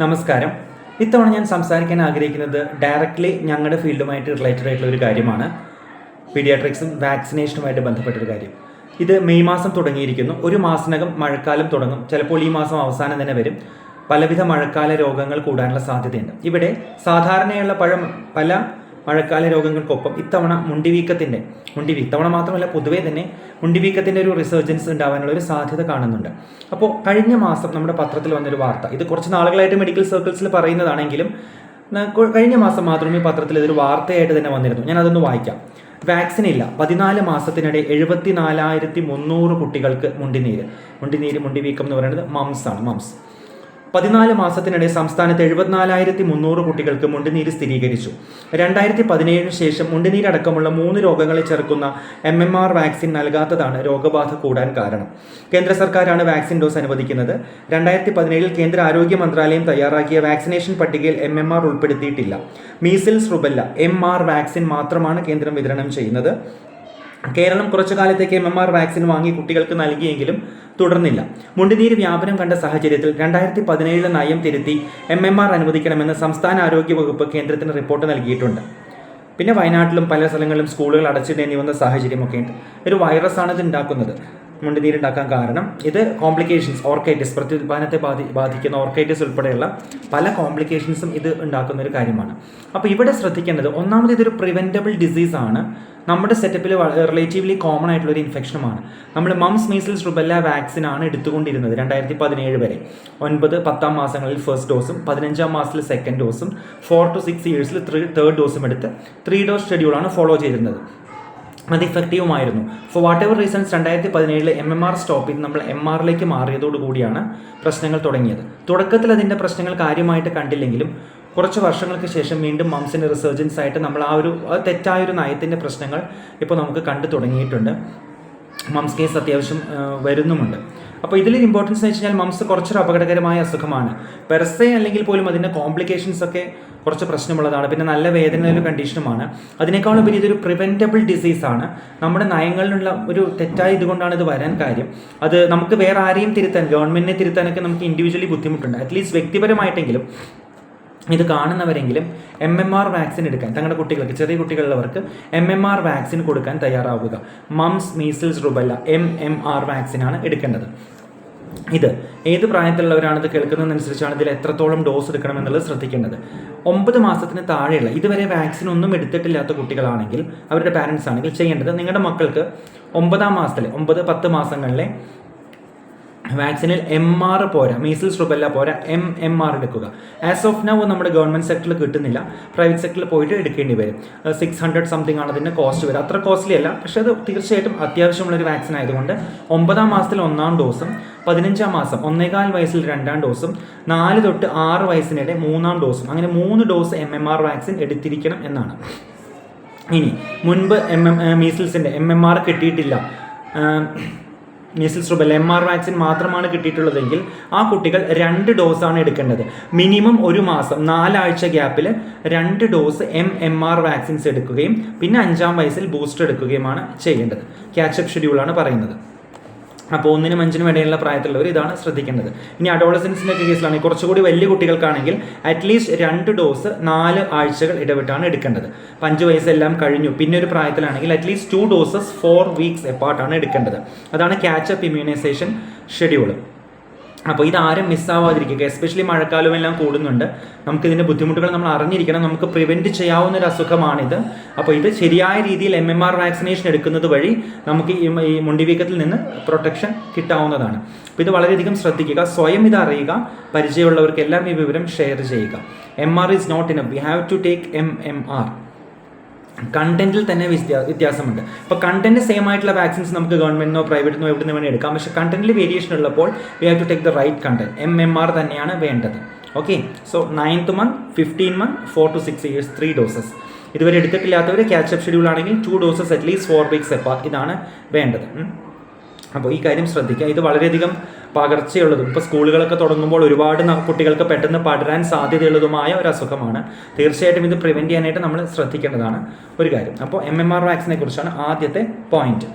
നമസ്കാരം. ഇത്തവണ ഞാൻ സംസാരിക്കാൻ ആഗ്രഹിക്കുന്നത് ഡയറക്റ്റ്ലി ഞങ്ങളുടെ ഫീൽഡുമായിട്ട് റിലേറ്റഡ് ആയിട്ടുള്ള ഒരു കാര്യമാണ്. പീഡിയാട്രിക്സും വാക്സിനേഷനുമായിട്ട് ബന്ധപ്പെട്ടൊരു കാര്യം. ഇത് മെയ് മാസം തുടങ്ങിയിരിക്കുന്നു. ഒരു മാസത്തിനകം മഴക്കാലം തുടങ്ങും. ചിലപ്പോൾ ഈ മാസം അവസാനം തന്നെ വരും. പലവിധ മഴക്കാല രോഗങ്ങൾ കൂടാനുള്ള സാധ്യതയുണ്ട്. ഇവിടെ സാധാരണയുള്ള പല മഴക്കാല രോഗങ്ങൾക്കൊപ്പം ഇത്തവണ ഇത്തവണ മാത്രമല്ല പൊതുവേ തന്നെ മുണ്ടിവീക്കത്തിൻ്റെ ഒരു റിസർജൻസ് ഉണ്ടാവാനുള്ള ഒരു സാധ്യത കാണുന്നുണ്ട്. അപ്പോൾ കഴിഞ്ഞ മാസം നമ്മുടെ പത്രത്തിൽ വന്നൊരു വാർത്ത, ഇത് കുറച്ച് നാളുകളായിട്ട് മെഡിക്കൽ സർക്കിൾസിൽ പറയുന്നതാണെങ്കിലും കഴിഞ്ഞ മാസം മാത്രം ഈ പത്രത്തിൽ ഇതൊരു വാർത്തയായിട്ട് തന്നെ വന്നിരുന്നു. ഞാൻ അതൊന്ന് വായിക്കാം. വാക്സിൻ ഇല്ല, 14 മാസത്തിനിടെ 74,300 കുട്ടികൾക്ക് മുണ്ടിവീക്കം എന്ന് പറയുന്നത് മംസ്. 14 മാസത്തിനിടെ സംസ്ഥാനത്ത് 74,300 കുട്ടികൾക്ക് മുണ്ടുനീര് സ്ഥിരീകരിച്ചു. 2017 ശേഷം മുണ്ടുനീരടക്കമുള്ള 3 രോഗങ്ങളെ ചെറുക്കുന്ന MMR വാക്സിൻ നൽകാത്തതാണ് രോഗബാധ കൂടാൻ കാരണം. കേന്ദ്ര സർക്കാരാണ് വാക്സിൻ ഡോസ് അനുവദിക്കുന്നത്. 2017 കേന്ദ്ര ആരോഗ്യ മന്ത്രാലയം തയ്യാറാക്കിയ വാക്സിനേഷൻ പട്ടികയിൽ MMR ഉൾപ്പെടുത്തിയിട്ടില്ല. മീസിൽസ്, റുബെല്ല MR വാക്സിൻ മാത്രമാണ് കേന്ദ്രം വിതരണം ചെയ്യുന്നത്. കേരളം കുറച്ചു കാലത്തേക്ക് MMR വാക്സിൻ വാങ്ങി കുട്ടികൾക്ക് നൽകിയെങ്കിലും തുടർന്നില്ല. മുണ്ടുനീര് വ്യാപനം കണ്ട സാഹചര്യത്തിൽ 2017 നയം തിരുത്തി MMR അനുവദിക്കണമെന്ന് സംസ്ഥാന ആരോഗ്യ വകുപ്പ് കേന്ദ്രത്തിന് റിപ്പോർട്ട് നൽകിയിട്ടുണ്ട്. പിന്നെ വയനാട്ടിലും പല സ്ഥലങ്ങളിലും സ്കൂളുകൾ അടച്ചിടേണ്ടി വന്ന സാഹചര്യമൊക്കെ ഉണ്ട്. ഒരു വൈറസാണ് ഇത് ഉണ്ടാക്കുന്നത്. മുണ്ടുനീരുണ്ടാക്കാൻ കാരണം ഇത് കോംപ്ലിക്കേഷൻസ്, ഓർക്കൈറ്റിസ്, പ്രത്യുത്പാദനത്തെ ബാധിക്കുന്ന ഓർക്കൈറ്റിസ് ഉൾപ്പെടെയുള്ള പല കോംപ്ലിക്കേഷൻസും ഇത് ഉണ്ടാക്കുന്ന ഒരു കാര്യമാണ്. അപ്പോൾ ഇവിടെ ശ്രദ്ധിക്കേണ്ടത്, ഒന്നാമത് ഇതൊരു പ്രിവെൻറ്റബിൾ ഡിസീസാണ്. നമ്മുടെ സെറ്റപ്പിൽ റിലേറ്റീവ്ലി കോമൺ ആയിട്ടുള്ള ഒരു ഇൻഫെക്ഷനുമാണ്. നമ്മൾ മംസ്, മീസിൽസ്, റുബെല്ല വാക്സിനാണ് എടുത്തുകൊണ്ടിരുന്നത് 2017 വരെ. 9-10 മാസങ്ങളിൽ ഫസ്റ്റ് ഡോസും 15 മാസത്തിൽ സെക്കൻഡ് ഡോസും 4 to 6 ഇയേഴ്സിൽ തേർഡ് ഡോസും എടുത്ത് 3 ഡോസ് ഷെഡ്യൂളാണ് ഫോളോ ചെയ്തിരുന്നത്. അത് ഇഫക്റ്റീവുമായിരുന്നു. For whatever reasons 2017 MMR stop ചെയ്ത് നമ്മൾ MRലേക്ക് മാറിയതോടുകൂടിയാണ് പ്രശ്നങ്ങൾ തുടങ്ങിയത്. തുടക്കത്തിൽ അതിൻ്റെ പ്രശ്നങ്ങൾ കാര്യമായിട്ട് കണ്ടില്ലെങ്കിലും കുറച്ച് വർഷങ്ങൾക്ക് ശേഷം വീണ്ടും മംസിൻ്റെ റിസർജൻസ് ആയിട്ട് നമ്മൾ തെറ്റായൊരു നയത്തിൻ്റെ പ്രശ്നങ്ങൾ ഇപ്പോൾ നമുക്ക് കണ്ടു തുടങ്ങിയിട്ടുണ്ട്. മംസ് കേസ് അത്യാവശ്യം വരുന്നുമുണ്ട്. അപ്പോൾ ഇതിലൊരു ഇമ്പോർട്ടൻസ് എന്ന് വെച്ച് കഴിഞ്ഞാൽ മംസ് കുറച്ചൊരു അപകടകരമായ അസുഖമാണ്. പെർസെ അല്ലെങ്കിൽ പോലും അതിൻ്റെ കോംപ്ലിക്കേഷൻസ് ഒക്കെ കുറച്ച് പ്രശ്നമുള്ളതാണ്. പിന്നെ നല്ല വേദനയുള്ള കണ്ടീഷനുമാണ്. അതിനേക്കാളുപരി ഇതൊരു പ്രിവെൻറ്റബിൾ ഡിസീസാണ്. നമ്മുടെ നയങ്ങളിലുള്ള ഒരു തെറ്റായ ഇതുകൊണ്ടാണ് ഇത് വരാൻ കാര്യം. അത് നമുക്ക് വേറെ ആരെയും തിരുത്താൻ, ഗവൺമെൻറ്റിനെ തിരുത്താനൊക്കെ നമുക്ക് ഇൻഡിവിജ്വലി ബുദ്ധിമുട്ടുണ്ട്. അറ്റ്ലീസ്റ്റ് വ്യക്തിപരമായിട്ടെങ്കിലും ഇത് കാണുന്നവരെങ്കിലും MMR വാക്സിൻ എടുക്കാൻ, തങ്ങളുടെ കുട്ടികൾക്ക്, ചെറിയ കുട്ടികളുള്ളവർക്ക് MMR വാക്സിൻ കൊടുക്കാൻ തയ്യാറാവുക. മംസ്, മീസിൽസ്, റുബെല്ല MMR വാക്സിനാണ് എടുക്കേണ്ടത്. ഇത് ഏത് പ്രായത്തിലുള്ളവരാണ് ഇത് കേൾക്കുന്നതനുസരിച്ചാണ് ഇതിൽ എത്രത്തോളം ഡോസ് എടുക്കണമെന്നുള്ളത് ശ്രദ്ധിക്കേണ്ടത്. 9 മാസത്തിന് താഴെയുള്ള, ഇതുവരെ വാക്സിൻ ഒന്നും എടുത്തിട്ടില്ലാത്ത കുട്ടികളാണെങ്കിൽ, അവരുടെ പാരൻസ് ആണെങ്കിൽ ചെയ്യേണ്ടത്, നിങ്ങളുടെ മക്കൾക്ക് 9-ാം മാസത്തിലെ 9-10 മാസങ്ങളിലെ വാക്സിനിൽ MR പോരാ, മീസിൽസ്, റുബെല്ല പോരാ, MMR എടുക്കുക. ആസ് ഓഫ് നൗ നമ്മുടെ ഗവൺമെൻറ് സെക്ടറിൽ കിട്ടുന്നില്ല, പ്രൈവറ്റ് സെക്ടറിൽ പോയിട്ട് എടുക്കേണ്ടി വരും. 600 സംതിങ് ആണ് അതിൻ്റെ കോസ്റ്റ് വരും. അത്ര കോസ്റ്റ്ലി അല്ല, പക്ഷേ അത് തീർച്ചയായിട്ടും അത്യാവശ്യമുള്ളൊരു വാക്സിൻ ആയതുകൊണ്ട് 9-ാം മാസത്തിൽ 1-ാം ഡോസും 15-ാം മാസം 1.25 വയസ്സിൽ 2-ാം ഡോസും 4 തൊട്ട് 6 വയസ്സിനിടെ 3-ാം ഡോസും, അങ്ങനെ 3 ഡോസ് MMR വാക്സിൻ എടുത്തിരിക്കണം എന്നാണ്. ഇനി മുൻപ് മീസിൽസിൻ്റെ MMR കിട്ടിയിട്ടില്ല, മീസിൽസ്, റുബെല്ല MR വാക്സിൻ മാത്രമാണ് കിട്ടിയിട്ടുള്ളതെങ്കിൽ ആ കുട്ടികൾ 2 ഡോസാണ് എടുക്കേണ്ടത്. മിനിമം ഒരു മാസം 4 ആഴ്ച ഗ്യാപ്പിൽ 2 ഡോസ് MMR വാക്സിൻസ് എടുക്കുകയും പിന്നെ 5-ാം വയസ്സിൽ ബൂസ്റ്റർ എടുക്കുകയുമാണ് ചെയ്യേണ്ടത്. ക്യാച്ചപ്പ് ഷെഡ്യൂളാണ് പറയുന്നത്. അപ്പോൾ 1-നും 5-നും ഇടയിലുള്ള പ്രായത്തിലുള്ളവർ ഇതാണ് ശ്രദ്ധിക്കേണ്ടത്. ഇനി അഡോളസൻസിൻ്റെ കേസിലാണെങ്കിൽ, കുറച്ചുകൂടി വലിയ കുട്ടികൾക്കാണെങ്കിൽ അറ്റ്ലീസ്റ്റ് 2 ഡോസ് 4 ആഴ്ചകൾ ഇടവിട്ടാണ് എടുക്കേണ്ടത്. 5 വയസ്സെല്ലാം കഴിഞ്ഞു പിന്നെ ഒരു പ്രായത്തിലാണെങ്കിൽ അറ്റ്ലീസ്റ്റ് 2 ഡോസസ് 4 വീക്സ് എപ്പാർട്ടാണ് എടുക്കേണ്ടത്. അതാണ് ക്യാച്ചപ്പ് ഇമ്മ്യൂണൈസേഷൻ ഷെഡ്യൂൾ. അപ്പോൾ ഇതാരും മിസ്സാവാതിരിക്കുക. എസ്പെഷ്യലി മഴക്കാലവും എല്ലാം കൂടുന്നുണ്ട്. നമുക്കിതിൻ്റെ ബുദ്ധിമുട്ടുകൾ നമ്മൾ അറിഞ്ഞിരിക്കണം. നമുക്ക് പ്രിവെൻറ്റ് ചെയ്യാവുന്ന ഒരു അസുഖമാണിത്. അപ്പോൾ ഇത് ശരിയായ രീതിയിൽ MMR വാക്സിനേഷൻ എടുക്കുന്നത് വഴി നമുക്ക് ഈ മുണ്ടിവീക്കത്തിൽ നിന്ന് പ്രൊട്ടക്ഷൻ കിട്ടാവുന്നതാണ്. അപ്പോൾ ഇത് വളരെയധികം ശ്രദ്ധിക്കുക. സ്വയം ഇത് അറിയുക. പരിചയമുള്ളവർക്കെല്ലാം ഈ വിവരം ഷെയർ ചെയ്യുക. MR is not enough, we have to take MMR. കണ്ടന്റിൽ തന്നെ വ്യത്യാസമുണ്ട്. ഇപ്പോൾ കണ്ടന്റ് സെയിം ആയിട്ടുള്ള വാക്സിൻസ് നമുക്ക് ഗവൺമെന്റിനോ പ്രൈവറ്റിനോ എവിടെ നിന്ന് വേണേൽ എടുക്കാം. പക്ഷേ കണ്ടന്റിൽ വേരിയേഷൻ ഉള്ളപ്പോൾ we have to take the right content. MMR തന്നെയാണ് വേണ്ടത്. Okay, so 9th month, 15 month, 4 to 6 years 3 doses. ഇതുവരെ എടുത്തിട്ടില്ലാത്തവർ ക്യാച്ചപ്പ് ഷെഡ്യൂൾ ആണെങ്കിൽ 2 ഡോസസ് അറ്റ്ലീസ്റ്റ് 4 വീക്സ് എപ്പാർട്ട് ഇതാണ് വേണ്ടത്. അപ്പോൾ ഈ കാര്യം ശ്രദ്ധിക്കുക. ഇത് വളരെയധികം പകർച്ചയുള്ളതും ഇപ്പോൾ സ്കൂളുകളൊക്കെ തുടങ്ങുമ്പോൾ ഒരുപാട് കുട്ടികൾക്ക് പെട്ടെന്ന് പടരാൻ സാധ്യതയുള്ളതുമായ ഒരു അസുഖമാണ്. തീർച്ചയായിട്ടും ഇത് പ്രിവെൻറ്റ് ചെയ്യാനായിട്ട് നമ്മൾ ശ്രദ്ധിക്കേണ്ടതാണ് ഒരു കാര്യം. അപ്പോൾ MMR വാക്സിനെ കുറിച്ചാണ് ആദ്യത്തെ പോയിന്റ്.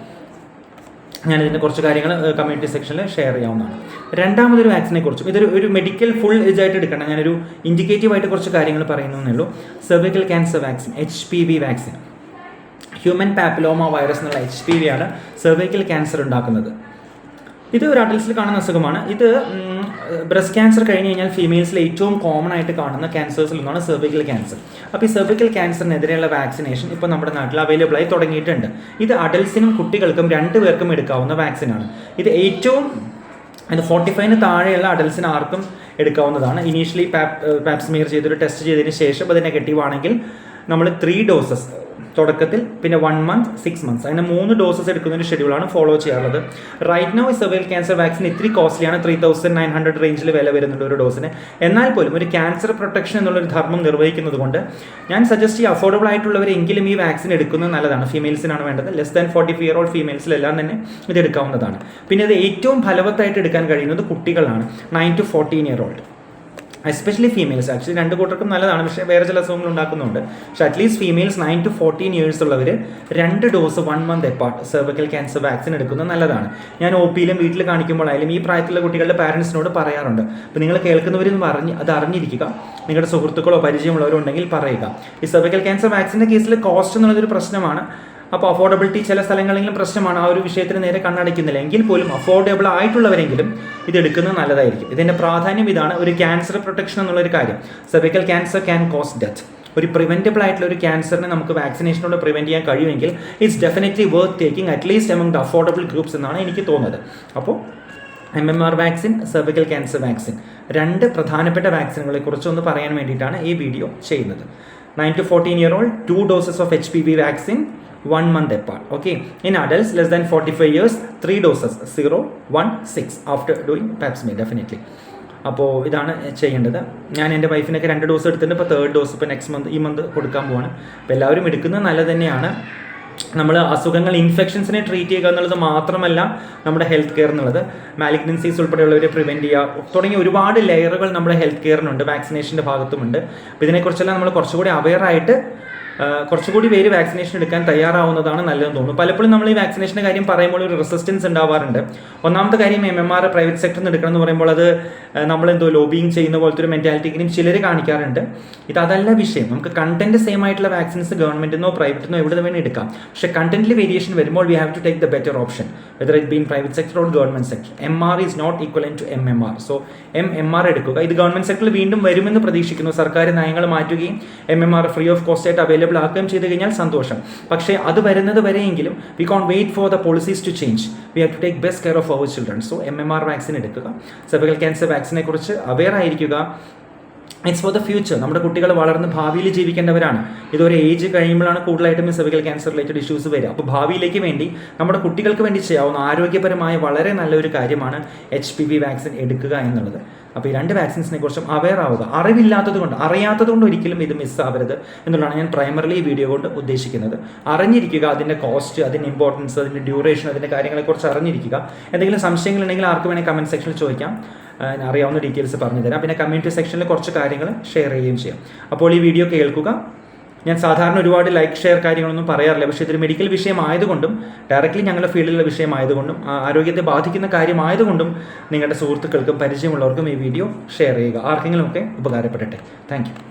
ഞാനിതിൻ്റെ കുറച്ച് കാര്യങ്ങൾ കമ്മ്യൂണിറ്റി സെക്ഷനിൽ ഷെയർ ചെയ്യാവുന്നതാണ്. രണ്ടാമതൊരു വാക്സിനെ കുറിച്ചും ഒരു മെഡിക്കൽ ഫുൾ ഏജായിട്ട് എടുക്കണം, ഞാനൊരു ഇൻഡിക്കേറ്റീവായിട്ട് കുറച്ച് കാര്യങ്ങൾ പറയുന്നേ ഉള്ളൂ. Cervical cancer vaccine, HPV vaccine, human papilloma virus എന്നുള്ള HPV ആണ് സെർവിക്കൽ ക്യാൻസർ ഉണ്ടാക്കുന്നത്. ഇത് ഒരു അഡൽട്സിൽ കാണുന്ന അസുഖമാണ്. ഇത് ബ്രസ്റ്റ് ക്യാൻസർ കഴിഞ്ഞ് കഴിഞ്ഞാൽ ഫീമെയിൽസിൽ ഏറ്റവും കോമൺ ആയിട്ട് കാണുന്ന ക്യാൻസേഴ്സിൽ ഒന്നാണ് സെർവിക്കൽ ക്യാൻസർ. അപ്പോൾ ഈ സെർവിക്കൽ ക്യാൻസറിനെതിരെയുള്ള വാക്സിനേഷൻ ഇപ്പോൾ നമ്മുടെ നാട്ടിൽ അവൈലബിൾ ആയി തുടങ്ങിയിട്ടുണ്ട്. ഇത് അഡൽട്സിനും കുട്ടികൾക്കും രണ്ടുപേർക്കും എടുക്കാവുന്ന വാക്സിനാണ്. ഇത് ഏറ്റവും 45 താഴെയുള്ള അഡൽട്സിന് ആർക്കും എടുക്കാവുന്നതാണ്. ഇനീഷ്യലി പാപ്സ്മിയർ ചെയ്തൊരു ടെസ്റ്റ് ചെയ്തതിന് ശേഷം അത് നെഗറ്റീവ് ആണെങ്കിൽ നമ്മൾ 3 ഡോസസ് തുടക്കത്തിൽ, പിന്നെ 1 മന്ത്, 6 മന്ത്സ്, അങ്ങനെ 3 ഡോസസ് എടുക്കുന്ന ഒരു ഷെഡ്യൂളാണ് ഫോളോ ചെയ്യാറുള്ളത്. റൈറ്റ് നൗ ഈ സെർവിക്കൽ ക്യാൻസർ വാക്സിൻ ഇത്തിരി കോസ്റ്റ്ലിയാണ്, 3900 റേഞ്ചിൽ വില വരുന്നുണ്ട് ഒരു ഡോസിന്. എന്നാൽ പോലും ഒരു ക്യാൻസർ പ്രൊട്ടക്ഷൻ എന്നുള്ളൊരു ധർമ്മം നിർവഹിക്കുന്നത് കൊണ്ട് ഞാൻ സജസ്റ്റ് ചെയ്യും അഫോർഡബിൾ ആയിട്ടുള്ളവരെങ്കിലും ഈ വാക്സിൻ എടുക്കുന്നത് നല്ലതാണ്. ഫീമെയിൽസിനാണ് വേണ്ടത്. ലെസ് ദാൻ 45 ഫീമെയിൽസിലെല്ലാം തന്നെ ഇത് എടുക്കാവുന്നതാണ്. പിന്നെ ഇത് ഏറ്റവും ഫലവത്തായിട്ട് എടുക്കാൻ കഴിയുന്നത് കുട്ടികളാണ്, 9 to 14 എസ്പെഷ്യലി ഫീമെയിൽസ്. ആക്ച്വലി 2 കൂട്ടർക്കും നല്ലതാണ്, പക്ഷേ വേറെ ചില അസുഖങ്ങൾ ഉണ്ടാക്കുന്നുണ്ട്. പക്ഷേ അറ്റ്ലീസ്റ്റ് ഫീമെയിൽസ് 9 to 14 ഉള്ളവർ 2 dose 1 month apart cervical cancer vaccine എടുക്കുന്നത് നല്ലതാണ്. ഞാൻ OPയിലും വീട്ടിൽ കാണിക്കുമ്പോഴായാലും ഈ പ്രായത്തിലുള്ള കുട്ടികളുടെ പാരൻസിനോട് പറയാറുണ്ട്. അപ്പോൾ നിങ്ങൾ കേൾക്കുന്നവരും അത് അറിഞ്ഞിരിക്കുക, നിങ്ങളുടെ സുഹൃത്തുക്കളോ പരിചയമുള്ളവരോ ഉണ്ടെങ്കിൽ പറയുക. ഈ സെർവിക്കൽ ക്യാൻസർ വാക്സിൻ്റെ കേസിൽ കോസ്റ്റ് എന്നുള്ളതൊരു പ്രശ്നമാണ്. അപ്പോൾ അഫോർഡബിലിറ്റി ചില സ്ഥലങ്ങളിലും പ്രശ്നമാണ്, ആ ഒരു വിഷയത്തിന് നേരെ കണ്ണടയ്ക്കുന്നില്ല. എങ്കിൽ പോലും അഫോർഡബിൾ ആയിട്ടുള്ളവരെങ്കിലും ഇത് എടുക്കുന്നത് നല്ലതായിരിക്കും. ഇതിൻ്റെ പ്രാധാന്യം ഇതാണ്, ഒരു ക്യാൻസർ പ്രൊട്ടക്ഷൻ എന്നുള്ളൊരു കാര്യം. Cervical cancer can cos death. ഒരു പ്രിവെൻറ്റബിൾ ആയിട്ടുള്ള ഒരു ക്യാൻസറിനെ നമുക്ക് വാക്സിനേഷനോട് പ്രിവെൻറ്റ് ചെയ്യാൻ കഴിയുമെങ്കിൽ it's definitely worth taking at least among the affordable groups എന്നാണ് എനിക്ക് തോന്നുന്നത്. അപ്പോൾ MMR vaccine, cervical cancer vaccine, 2 പ്രധാനപ്പെട്ട വാക്സിനുകളെ കുറിച്ചൊന്ന് പറയാൻ വേണ്ടിയിട്ടാണ് ഈ വീഡിയോ ചെയ്യുന്നത്. 9 to 14 2 doses of HPV vaccine 1 month apart. Okay, in adults less than 45 years 3 doses 0, 1, 6 after doing pap smear definitely. അപ്പോൾ ഇതാണ് ചെയ്യേണ്ടത്. ഞാൻ എൻ്റെ വൈഫിനൊക്കെ 2 ഡോസ് എടുത്തിട്ടുണ്ട്. ഇപ്പോൾ 3rd ഡോസ് ഇപ്പോൾ ഈ മന്ത് കൊടുക്കാൻ പോവാണ്. അപ്പോൾ എല്ലാവരും എടുക്കുന്നത് നല്ലത് തന്നെയാണ്. നമ്മൾ അസുഖങ്ങൾ, ഇൻഫെക്ഷൻസിനെ ട്രീറ്റ് ചെയ്യുക എന്നുള്ളത് മാത്രമല്ല നമ്മുടെ ഹെൽത്ത് കെയർ എന്നുള്ളത്. മാലിഗ്നൻസീസ് ഉൾപ്പെടെയുള്ളവരെ പ്രിവെൻറ്റ് ചെയ്യുക തുടങ്ങിയ ഒരുപാട് ലെയറുകൾ നമ്മുടെ ഹെൽത്ത് കെയറിനുണ്ട്, വാക്സിനേഷൻ്റെ ഭാഗത്തുമുണ്ട്. അപ്പോൾ ഇതിനെക്കുറിച്ചെല്ലാം നമ്മൾ കുറച്ചുകൂടി അവെയറായിട്ട് കുറച്ചുകൂടി പേര് വാക്സിനേഷൻ എടുക്കാൻ തയ്യാറാവുന്നതാണ് നല്ലതെന്ന് തോന്നുന്നു. പലപ്പോഴും നമ്മൾ ഈ വാക്സിനേഷൻ്റെ കാര്യം പറയുമ്പോൾ ഒരു റെസിസ്റ്റൻസ് ഉണ്ടാവാറുണ്ട്. ഒന്നാമത്തെ കാര്യം MMR പ്രൈവറ്റ് സെക്ടറിൽ നിന്ന് എടുക്കണം എന്ന് പറയുമ്പോൾ അത് നമ്മളെന്തോ ലോബിങ് ചെയ്യുന്ന പോലത്തെ ഒരു മെൻറ്റാലിറ്റിക്കും ചിലർ കാണിക്കാറുണ്ട്. ഇതല്ല വിഷയം. നമുക്ക് കണ്ടന്റ് സെയിം ആയിട്ടുള്ള വാക്സിൻസ് ഗവൺമെൻറ്റിന്നോ പ്രൈവറ്റിന്നോ എവിടെ വേണമെങ്കിൽ എടുക്കാം. പക്ഷേ കണ്ടന്റിൽ വേരിയേഷൻ വരുമ്പോൾ we have to take the better option, whether it been private sector or government sector. MR is not equivalent to MMR. So MMR എടുക്കുക. ഇത് ഗവൺമെൻറ് സെക്ടറിൽ വീണ്ടും വരുമെന്ന് പ്രതീക്ഷിക്കുന്നു. സർക്കാർ നയങ്ങൾ മാറ്റുകയും MMR ഫ്രീ ഓഫ് കോസ്റ്റ് ആയിട്ട് അവൈലബിൾ ആക്കുകയും ചെയ്ത് കഴിഞ്ഞാൽ സന്തോഷം. പക്ഷേ അത് വരുന്നത് വരെയെങ്കിലും we can wait for the policies to change. We have to take best care of our children. So MMR vaccine എടുക്കുക. സെർവിക്കൽ ക്യാൻസർ വാക്സിനെ കുറിച്ച് അവെയർ ആയിരിക്കുക. It's for the future. നമ്മുടെ കുട്ടികൾ വളർന്ന് ഭാവിയിൽ ജീവിക്കേണ്ടവരാണ്. ഇതൊരു ഏജ് കഴിയുമ്പോഴാണ് കൂടുതലായിട്ടും സെർവിക്കൽ ക്യാൻസർ റിലേറ്റഡ് ഇഷ്യൂസ് വരിക. അപ്പോൾ ഭാവിയിലേക്ക് വേണ്ടി നമ്മുടെ കുട്ടികൾക്ക് വേണ്ടി ചെയ്യാവുന്ന ആരോഗ്യപരമായ വളരെ നല്ലൊരു കാര്യമാണ് HPV വാക്സിൻ എടുക്കുക എന്നുള്ളത്. അപ്പോൾ ഈ 2 വാക്സിൻസിനെ കുറിച്ചും അവെയർ ആവുക. അറിയാത്തത് കൊണ്ട് ഒരിക്കലും ഇത് മിസ്സാവരുത് എന്നുള്ളതാണ് ഞാൻ പ്രൈമറിലി ഈ വീഡിയോ കൊണ്ട് ഉദ്ദേശിക്കുന്നത്. അറിഞ്ഞിരിക്കുക, അതിൻ്റെ കോസ്റ്റ്, അതിൻ്റെ ഇമ്പോർട്ടൻസ്, അതിൻ്റെ ഡ്യൂറേഷൻ, അതിൻ്റെ കാര്യങ്ങളെക്കുറിച്ച് അറിഞ്ഞിരിക്കുക. എന്തെങ്കിലും സംശയങ്ങളുണ്ടെങ്കിൽ ആർക്ക് വേണമെങ്കിൽ കമൻറ്റ് സെക്ഷനിൽ ചോദിക്കാം. അറിയാവുന്ന ഡീറ്റെയിൽസ് പറഞ്ഞു തരാം. പിന്നെ കമ്മ്യൂണിറ്റി സെക്ഷനിൽ കുറച്ച് കാര്യങ്ങൾ ഷെയർ ചെയ്യുകയും ചെയ്യാം. അപ്പോൾ ഈ വീഡിയോ കേൾക്കുക. ഞാൻ സാധാരണ ഒരുപാട് ലൈക്ക് ഷെയർ കാര്യങ്ങളൊന്നും പറയാറില്ല, പക്ഷേ ഇതൊരു മെഡിക്കൽ വിഷയമായതുകൊണ്ടും ഡയറക്റ്റ്ലി ഞങ്ങളുടെ ഫീൽഡിലുള്ള വിഷയമായതുകൊണ്ടും ആരോഗ്യത്തെ ബാധിക്കുന്ന കാര്യമായതുകൊണ്ടും നിങ്ങളുടെ സുഹൃത്തുക്കൾക്കും പരിചയമുള്ളവർക്കും ഈ വീഡിയോ ഷെയർ ചെയ്യുക. ആർക്കെങ്കിലും ഒക്കെ ഉപകാരപ്പെടട്ടെ. Thank you.